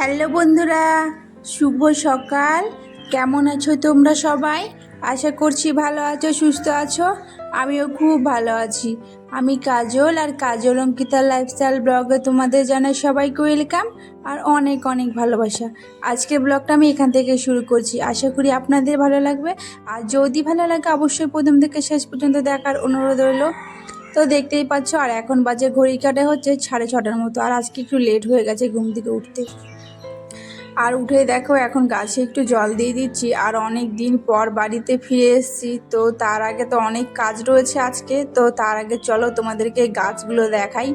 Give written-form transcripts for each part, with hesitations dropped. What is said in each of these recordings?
Hello বন্ধুরা, শুভ সকাল। কেমন আছো তোমরা সবাই? আশা করছি ভালো আছো, সুস্থ আছো। আমিও খুব ভালো আছি। আমি কাজল, আর কাজল অঙ্কিতা লাইফস্টাইল ব্লগে তোমাদের জানাই সবাইকে ওয়েলকাম আর অনেক অনেক ভালোবাসা। আজকে ব্লগটা আমি এখান থেকে শুরু করছি। আশা করি আপনাদের ভালো লাগবে। আর যদি ভালো লাগে অবশ্যই প্রথম থেকে শেষ পর্যন্ত দেখার অনুরোধ রইল। তো দেখতেই পাচ্ছ, আর এখন বাজে ঘড়ি কাটে হচ্ছে 6:30টার মতো। আর আজকে একটু লেট হয়ে গেছে ঘুম থেকে উঠতে। আর উঠে দেখো এখন গাছে একটু জল দিয়ে দিচ্ছি। আর অনেক দিন পর বাড়িতে ফিরে এসেছি, তো তার আগে তো অনেক কাজ রয়েছে আজকে। তো তার আগে চলো তোমাদেরকে এই গাছগুলো দেখাই।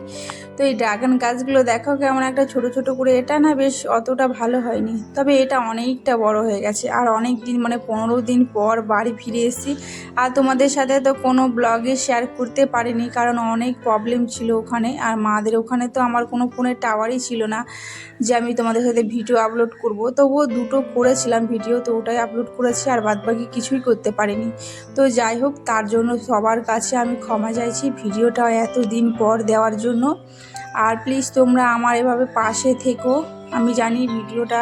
তো এই ড্রাগন গাছগুলো দেখো কেমন একটা ছোট ছোট করে। এটা না বেশ অতটা ভালো হয়নি, তবে এটা অনেকটা বড় হয়ে গেছে। আর অনেক দিন 15 দিন পর বাড়ি ফিরে এসেছি। আর তোমাদের সাথে তো কোনো ব্লগে শেয়ার করতে পারিনি, কারণ অনেক প্রবলেম ছিল ওখানে। আর মাদের ওখানে তো আমার কোনো ফোনের টাওয়ারই ছিল না যে আমি তোমাদের সাথে ভিডিও আপলোড করব। তবুও দুটো করেছিলাম ভিডিও, তো ওটাই আপলোড করেছি, আর বাদবাকি কিছুই করতে পারিনি। তো যাই হোক, তার জন্য সবার কাছে আমি ক্ষমা চাইছি ভিডিওটা এত দিন পর দেওয়ার জন্য। আর প্লিজ তোমরা আমার এভাবে পাশে থেকো। আমি জানি ভিডিওটা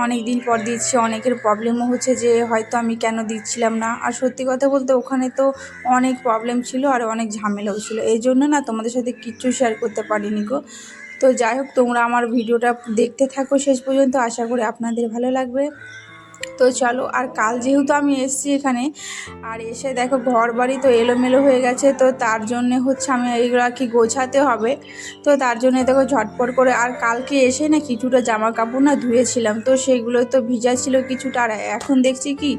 অনেক দিন পর দিচ্ছি, অনেকের প্রবলেমও হচ্ছে যে হয়তো আমি কেন দিচ্ছিলাম না। আর সত্যি কথা বলতে ওখানে তো অনেক প্রবলেম ছিল আর অনেক ঝামেলাও ছিল, এই জন্য না তোমাদের সাথে কিচ্ছু শেয়ার করতে পারিনি গো। তো যাই হোক, তোমরা আমার ভিডিওটা দেখতে থাকো শেষ পর্যন্ত, আশা করি আপনাদের ভালো লাগবে। তো চলো। আর কাল যেহেতু আমি এসেছি এখানে, আর এসে দেখো ঘর বাড়ি তো এলোমেলো হয়ে গেছে, তো তার জন্যে হচ্ছে আমি এইগুলো কি গোছাতে হবে। তো তার জন্য দেখো ঝটপট করে। আর কালকে এসে না কিছুটা জামা কাপড় না ধুয়েছিলাম, তো সেগুলো তো ভিজা ছিল কিছুটা। আর এখন দেখছি কি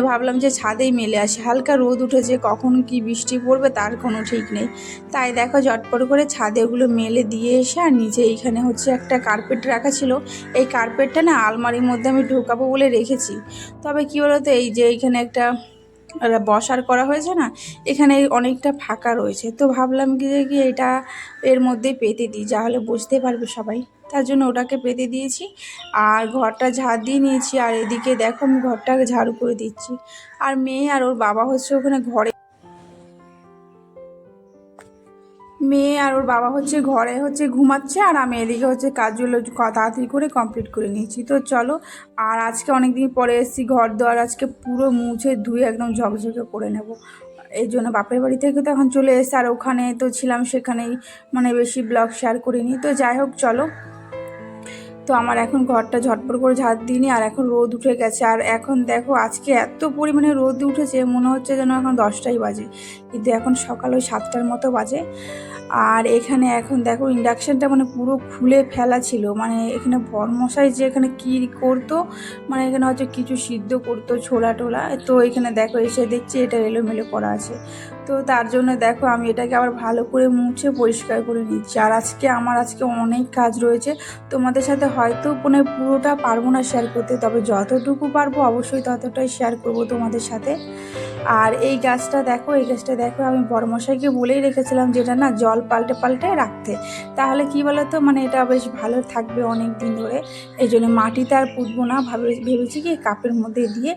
ভাবলাম যে ছাদেই মেলে আসি, হালকা রোদ উঠেছে, কখন কি বৃষ্টি পড়বে তার কোনো ঠিক নেই। তাই দেখো ঝটপট করে ছাদে ওগুলো মেলে দিয়ে এসে, আর নিচে এইখানে হচ্ছে একটা কার্পেট রাখা ছিল। এই কার্পেটটা না আলমারির মধ্যে আমি ঢোকাবো বলে রেখেছি। তবে কী বলতো, এই যে এইখানে একটা বসার করা হয়েছে না, এখানে অনেকটা ফাঁকা রয়েছে। তো ভাবলাম কি এটা এর মধ্যে পেতে দিই, তাহলে বুঝতে পারবে সবাই। তার জন্য ওটাকে পেতে দিয়েছি। আর ঘরটা ঝাড় দিয়ে নিয়েছি। আর এদিকে দেখো আমি ঘরটাকে ঝাড়ু করে দিচ্ছি। আর মেয়ে আর ওর বাবা হচ্ছে ওখানে ঘরে হচ্ছে ঘুমাচ্ছে। আর আমি এদিকে হচ্ছে কাজগুলো তাড়াতাড়ি করে কমপ্লিট করে নিয়েছি। তো চলো। আর আজকে অনেক দিন পরে এসেছি, ঘর দোয়ার আজকে পুরো মুছে ধুয়ে একদম ঝকঝকে করে নেব। এই জন্য বাপের বাড়ি থেকে তো এখন চলে এসেছে, আর ওখানে তো ছিলাম, সেখানেই বেশি ব্লগ শেয়ার করিনি। তো যাই হোক চলো। তো আমার এখন ঘরটা ঝটপট করে ঝাড় দিইনি। আর এখন রোদ উঠে গেছে। আর এখন দেখো আজকে এত পরিমাণে রোদ উঠেছে, মনে হচ্ছে যেন এখন 10টাই বাজে, কিন্তু এখন সকাল ওই 7টার মতো বাজে। আর এখানে এখন দেখো ইন্ডাকশানটা পুরো খুলে ফেলা ছিল। এখানে বরমশাই যে এখানে কী করতো, এখানে হয়তো কিছু সিদ্ধ করতো, ছোলা টোলা। তো এখানে দেখো এসে দেখছি এটা এলোমেলো করা আছে। তো তার জন্য দেখো আমি এটাকে আবার ভালো করে মুছে পরিষ্কার করে নিচ্ছি। আর আমার আজকে অনেক কাজ রয়েছে। তোমাদের সাথে হয়তো পুরোটা পারবো না শেয়ার করতে, তবে যতটুকু পারবো অবশ্যই ততটাই শেয়ার করব তোমাদের সাথে। আর এই গাছটা দেখো আমি বড়মশাইকে বলেই রেখেছিলাম যেটা না জল পাল্টে পাল্টে রাখতে, তাহলে কি বলতো এটা বেশ ভালো থাকবে অনেক দিন ধরে। এই জন্য মাটিতে আর পুঁতবো না, ভেবেছি কি কাপের মধ্যে দিয়ে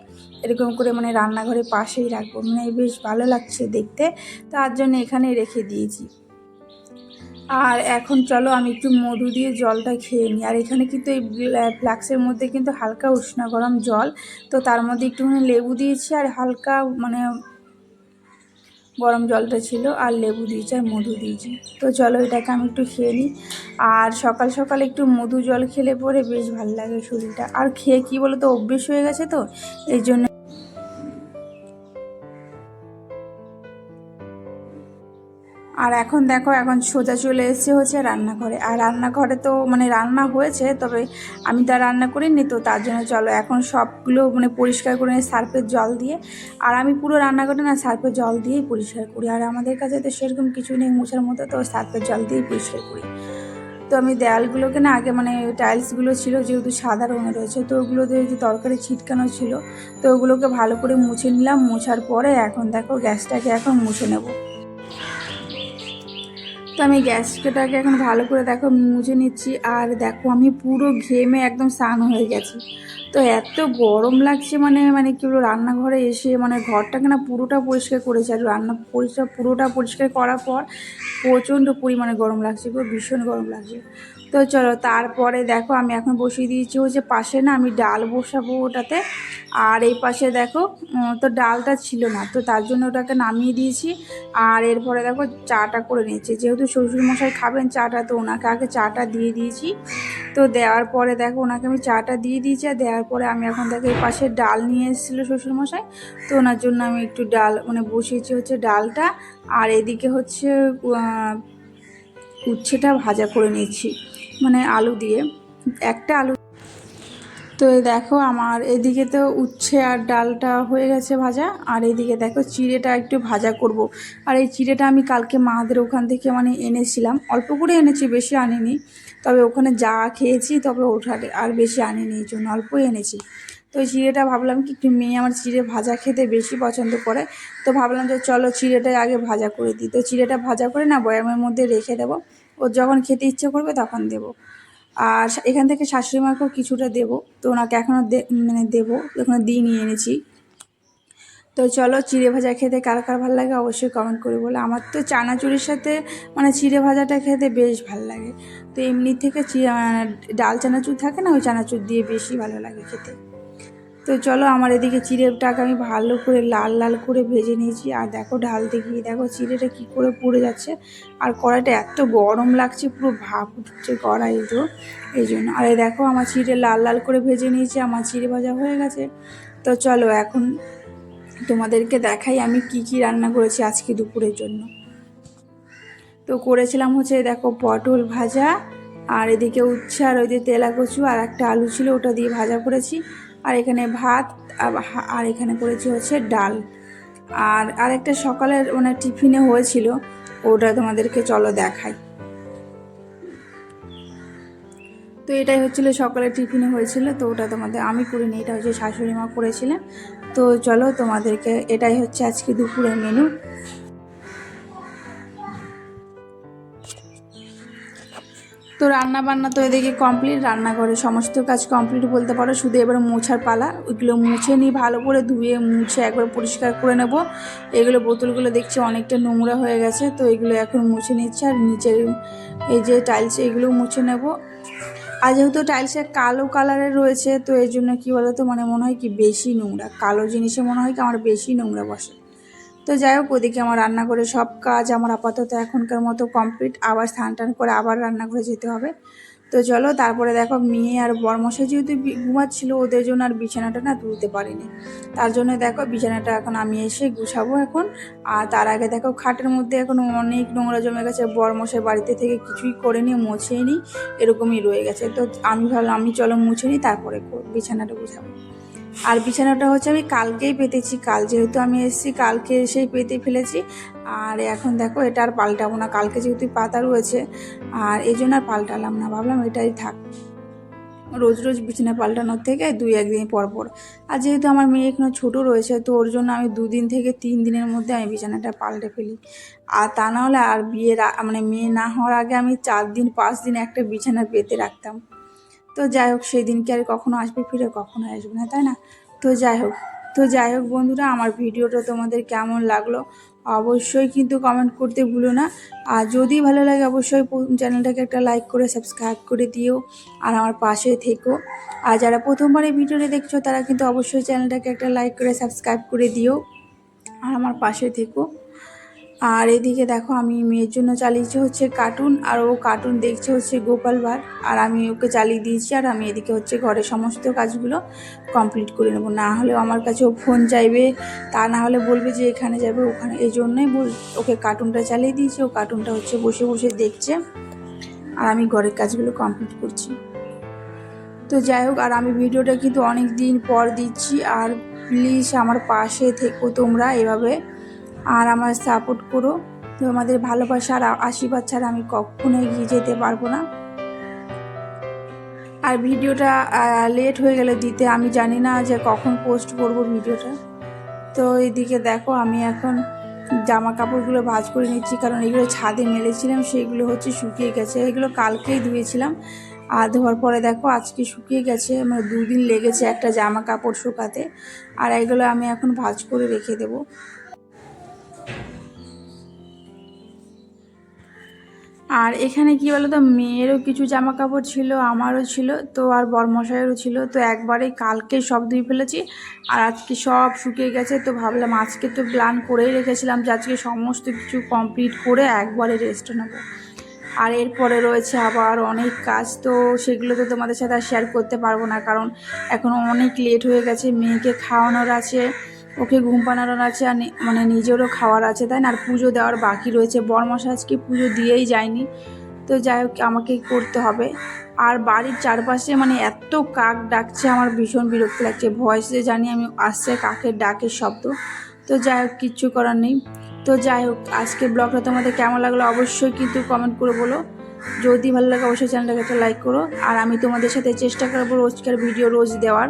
এরকম করে রান্নাঘরের পাশেই রাখবো, বেশ ভালো লাগছে দেখতে। তার জন্য এখানে রেখে দিয়েছি। আর এখন চলো আমি একটু মধু দিয়ে জলটা খেয়ে নিই। আর এখানে কিন্তু এই ফ্লাক্সের মধ্যে কিন্তু হালকা উষ্ণ গরম জল, তো তার মধ্যে একটুখানি লেবু দিয়েছি, আর হালকা গরম জলটা ছিল, আর লেবু দিয়েছি আর মধু দিয়েছি। তো চলো এটাকে আমি একটু খেয়ে নিই। আর সকাল সকাল একটু মধু জল খেলে পরে বেশ ভালো লাগে শরীরটা। আর খেয়ে কী বলো তো অভ্যেস হয়ে গেছে, তো এই জন্য। আর এখন দেখো এখন সোজা চলে এসেছে হচ্ছে রান্নাঘরে। আর রান্নাঘরে তো রান্না হয়েছে, তবে আমি তো রান্না করিনি, তো তার জন্য চলো এখন সবগুলো পরিষ্কার করে নিই সার্ফের জল দিয়ে। আর আমি পুরো রান্নাঘরে না সার্ফের জল দিয়েই পরিষ্কার করি। আর আমাদের কাছে তো সেরকম কিছু নেই মোছার মতো, তো সার্ফের জল দিয়েই পরিষ্কার করি। তো আমি দেয়ালগুলোকে না আগে টাইলসগুলো ছিল যেহেতু সাদা রঙের রয়েছে, তো ওগুলোতে যে তরকারি ছিটকানো ছিল, তো ওগুলোকে ভালো করে মুছে নিলাম। মোছার পরে এখন দেখো গ্যাসটাকে এখন মুছে নেব। তো আমি গ্যাসটাকে এখন ভালো করে দেখো মুছে নিচ্ছি। আর দেখো আমি পুরো ঘেমে একদম স্নান হয়ে গেছি। তো এত গরম লাগছে মানে মানে কি বলবো, রান্নাঘরে এসে মানে ঘরটাকে না পুরোটা পরিষ্কার করেছি। আর পুরোটা পরিষ্কার করার পর প্রচণ্ড পরিমাণে গরম লাগছে, পুরো ভীষণ গরম লাগছে। তো চলো তারপরে দেখো আমি এখন বসিয়ে দিয়েছি হচ্ছে পাশে না আমি ডাল বসাবো ওটাতে। আর এই পাশে দেখো তো ডালটা ছিল না, তো তার জন্য ওটাকে নামিয়ে দিয়েছি। আর এরপরে দেখো চাটা করে নিয়েছি, যেহেতু শ্বশুরমশাই খাবেন চাটা, তো ওনাকে আগে চাটা দিয়ে দিয়েছি। তো দেওয়ার পরে দেখো ওনাকে আমি চাটা দিয়ে দিয়েছি। আর দেওয়ার পরে আমি এখন দেখো এই পাশে ডাল নিয়ে এসেছিলো শ্বশুরমশাই, তো ওনার জন্য আমি একটু ডাল মানে বসিয়েছি হচ্ছে ডালটা। আর এদিকে হচ্ছে উচ্ছেটা ভাজা করে নিচ্ছি, মানে আলু দিয়ে একটা আলু। তো এই দেখো আমার এদিকে তো উচ্ছে আর ডালটা হয়ে গেছে ভাজা। আর এইদিকে দেখো চিড়েটা একটু ভাজা করব। আর এই চিড়েটা আমি কালকে মাদের ওখান থেকে মানে এনেছিলাম, অল্প করে এনেছি, বেশি আনিনি। তবে ওখানে যা খেয়েছি তবে ওঠারে আর বেশি আনিনি, এই জন্য অল্পই এনেছি। তো এই চিড়েটা ভাবলাম কি একটু মেয়ে আমার চিড়ে ভাজা খেতে বেশি পছন্দ করে, তো ভাবলাম যে চলো চিড়েটা আগে ভাজা করে দিই। তো চিড়েটা ভাজা করে না বয়ামের মধ্যে রেখে দেবো, ও যখন খেতে ইচ্ছে করবে তখন দেবো। আর এখান থেকে শাশুড়ি মাকেও কিছুটা দেবো, তো ওনাকে এখনও মানে দেবো, এখনও দিয়ে নিয়ে এনেছি। তো চলো চিড়ে ভাজা খেতে কার কার ভালো লাগে অবশ্যই কমেন্ট করে বলে। আমার তো চানাচুরির সাথে মানে চিড়ে ভাজাটা খেতে বেশ ভালো লাগে। তো এমনি থেকে ডাল চানাচুর থাকে না, ওই চানাচুর দিয়ে বেশি ভালো লাগে খেতে। তো চলো আমার এদিকে চিড়েটাকে আমি ভালো করে লাল লাল করে ভেজে নিয়েছি। আর দেখো ঢালতে গিয়ে দেখো চিড়েটা কী করে পুড়ে যাচ্ছে। আর কড়াইটা এত গরম লাগছে, পুরো ভাপ উঠছে কড়াই, তো এই জন্য। আর এই দেখো আমার চিড়ে লাল লাল করে ভেজে নিয়েছি, আমার চিড়ে ভাজা হয়ে গেছে। তো চলো এখন তোমাদেরকে দেখাই আমি কি কি রান্না করেছি আজকে দুপুরের জন্য। তো করেছিলাম হচ্ছে দেখো পটল ভাজা, আর এদিকে উচ্ছে, আর ওই যে তেলা কচু আর একটা আলু ছিল ওটা দিয়ে ভাজা করেছি। আর এখানে ভাত, আর এখানে করেছি হচ্ছে ডাল। আর আরেকটা সকালের মানে টিফিনে হয়েছিল, ওটা তোমাদেরকে চলো দেখাই। তো এটাই হচ্ছিলো সকালে টিফিনে হয়েছিল, তো ওটা তোমাদের আমি করিনি, এটা হচ্ছে শাশুড়ি মা করেছিলেন। তো চলো তোমাদেরকে, এটাই হচ্ছে আজকে দুপুরের মেনু। তো রান্না বান্না তো এদিকে কমপ্লিট, রান্নাঘরে সমস্ত কাজ কমপ্লিট বলতে পারো, শুধু এবার মোছার পালা। ওইগুলো মুছে নিই, ভালো করে ধুয়ে মুছে একবার পরিষ্কার করে নেব। এগুলো বোতলগুলো দেখছি অনেকটা নোংরা হয়ে গেছে, তো এগুলো এখন মুছে নিচ্ছে। আর নিচের এই যে টাইলস এগুলোও মুছে নেব। আর যেহেতু টাইলসে কালো কালারের রয়েছে, তো এই জন্য কী বলো তো মানে মনে হয় কি বেশি নোংরা, কালো জিনিসে মনে হয় কি আমার বেশি নোংরা বসে। তো যাই হোক ওদিকে আমার রান্নাঘরে সব কাজ আমার আপাতত এখনকার মতো কমপ্লিট। আবার স্নান টান করে আবার রান্নাঘরে যেতে হবে। তো চলো তারপরে দেখো মেয়ে আর বরমশাই যেহেতু ঘুমাচ্ছিল, ওদের জন্য আর বিছানাটা না তুলতে পারিনি। তার জন্য দেখো বিছানাটা এখন আমি এসে গুছাবো এখন। আর তার আগে দেখো খাটের মধ্যে এখন অনেক নোংরা জমে গেছে, বরমশাই বাড়িতে থেকে কিছুই করেনি, মোছেনি, এরকমই রয়ে গেছে। তো আমি ভাবলাম আমি চলো মুছে নিই, তারপরে বিছানাটা গুছাবো। আর বিছানাটা হচ্ছে আমি কালকেই পেতেছি, কাল যেহেতু আমি এসেছি কালকে এসেই পেতে ফেলেছি। আর এখন দেখো এটা আর পাল্টাবো না, কালকে যেহেতু পাতা রয়েছে, আর এই জন্য আর পাল্টালাম না, ভাবলাম এটাই থাক। রোজ রোজ বিছানা পাল্টানোর থেকে 2-1 দিন পর পর। আর যেহেতু আমার মেয়ে এখনো ছোটো রয়েছে, তো ওর জন্য আমি 2 দিন থেকে 3 দিনের মধ্যে আমি বিছানাটা পাল্টে ফেলি। আর তা না হলে আর বিয়ের মানে মেয়ে না হওয়ার আগে আমি 4 দিন 5 দিন একটা বিছানা পেতে রাখতাম। তো যাই হোক সেই দিনকে আর কখনো আসবে ফিরে, কখনো আসবে না, তাই না? তো যাই হোক বন্ধুরা, আমার ভিডিওটা তোমাদের কেমন লাগলো অবশ্যই কিন্তু কমেন্ট করতে ভুলো না। আর যদি ভালো লাগে অবশ্যই চ্যানেলটাকে একটা লাইক করে সাবস্ক্রাইব করে দিও, আর আমার পাশে থেকো। আর যারা প্রথমবার এই ভিডিওটা দেখছো তারা কিন্তু অবশ্যই চ্যানেলটাকে একটা লাইক করে সাবস্ক্রাইব করে দিও, আর আমার পাশে থেকো। আর এদিকে দেখো আমি মেয়ের জন্য চালিয়েছি হচ্ছে কার্টুন, আর ও কার্টুন দেখছে হচ্ছে গোপাল ভাঁড়, আর আমি ওকে চালিয়ে দিয়েছি। আর আমি এদিকে হচ্ছে ঘরের সমস্ত কাজগুলো কমপ্লিট করে নেবো, না হলে আমার কাছে ও ফোন চাইবে, তা না হলে বলবে যে এখানে যাবে ওখানে। এই জন্যই ওকে কার্টুনটা চালিয়ে দিয়েছি, ও কার্টুনটা হচ্ছে বসে বসে দেখছে, আর আমি ঘরের কাজগুলো কমপ্লিট করছি। তো যাই হোক, আর আমি ভিডিওটা কিন্তু অনেক দিন পর দিচ্ছি, আর প্লিজ আমার পাশে থেকো তোমরা এভাবে, আর আমার সাপোর্ট করো। তো আমাদের ভালোবাসা আর আশীর্বাদ ছাড়া আমি কখনো এগিয়ে যেতে পারবো না। আর ভিডিওটা লেট হয়ে গেলে দিতে, আমি জানি না যে কখন পোস্ট করব ভিডিওটা। তো এইদিকে দেখো আমি এখন জামা কাপড়গুলো ভাঁজ করে নিচ্ছি, কারণ এগুলো ছাদে মেলেছিলাম, সেগুলো হচ্ছে শুকিয়ে গেছে। এগুলো কালকেই ধুয়েছিলাম, আর ধোয়ার পরে দেখো আজকে শুকিয়ে গেছে। মানে 2 দিন লেগেছে একটা জামা কাপড় শুকাতে। আর এগুলো আমি এখন ভাঁজ করে রেখে দেবো। আর এখানে কি বলো তো, মেয়েরও কিছু জামা কাপড় ছিল, আমারও ছিল, তো আর বরমশাইয়েরও ছিল। তো একবারে কালকে সব ধুয়ে ফেলেছি, আর আজকে সব শুকিয়ে গেছে। তো ভাবলাম আজকে তো প্ল্যান করেই রেখেছিলাম যে আজকে সমস্ত কিছু কমপ্লিট করে একবারে রেস্ট নেব। আর এরপরে রয়েছে আবার অনেক কাজ, তো সেগুলো তো তোমাদের সাথে আর শেয়ার করতে পারবো না, কারণ এখনও অনেক লেট হয়ে গেছে। মেয়েকে খাওয়ানোর আছে, ওকে ঘুম পাড়ানোর আছে, আর মানে নিজেরও খাওয়ার আছে, তাই না? আর পুজো দেওয়ার বাকি রয়েছে। বরমশাই আজকে পুজো দিয়েই যায়নি, তো যাই হোক আমাকেই করতে হবে। আর বাড়ির চারপাশে মানে এত কাক ডাকছে, আমার ভীষণ বিরক্ত লাগছে। ভয়েসে জানি আমি আসছে কাকের ডাকের শব্দ, তো যাই হোক কিচ্ছু করার নেই। তো যাই হোক আজকে ব্লগটা তোমাদের কেমন লাগলো অবশ্যই কিন্তু কমেন্ট করে বলো। যদি ভালো লাগে অবশ্যই চ্যানেলটাকে একটা লাইক করো। আর আমি তোমাদের সাথে চেষ্টা করবো রোজকার ভিডিও রোজ দেওয়ার।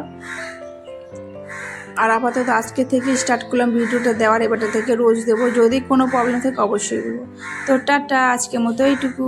আর আপাতত আজকে থেকে স্টার্ট করলাম ভিডিওটা দেওয়ার, এবারটা থেকে রোজ দেবো। যদি কোনো প্রবলেম থাকে অবশ্যই বলবো। তো টাটা, আজকের মতো এইটুকু।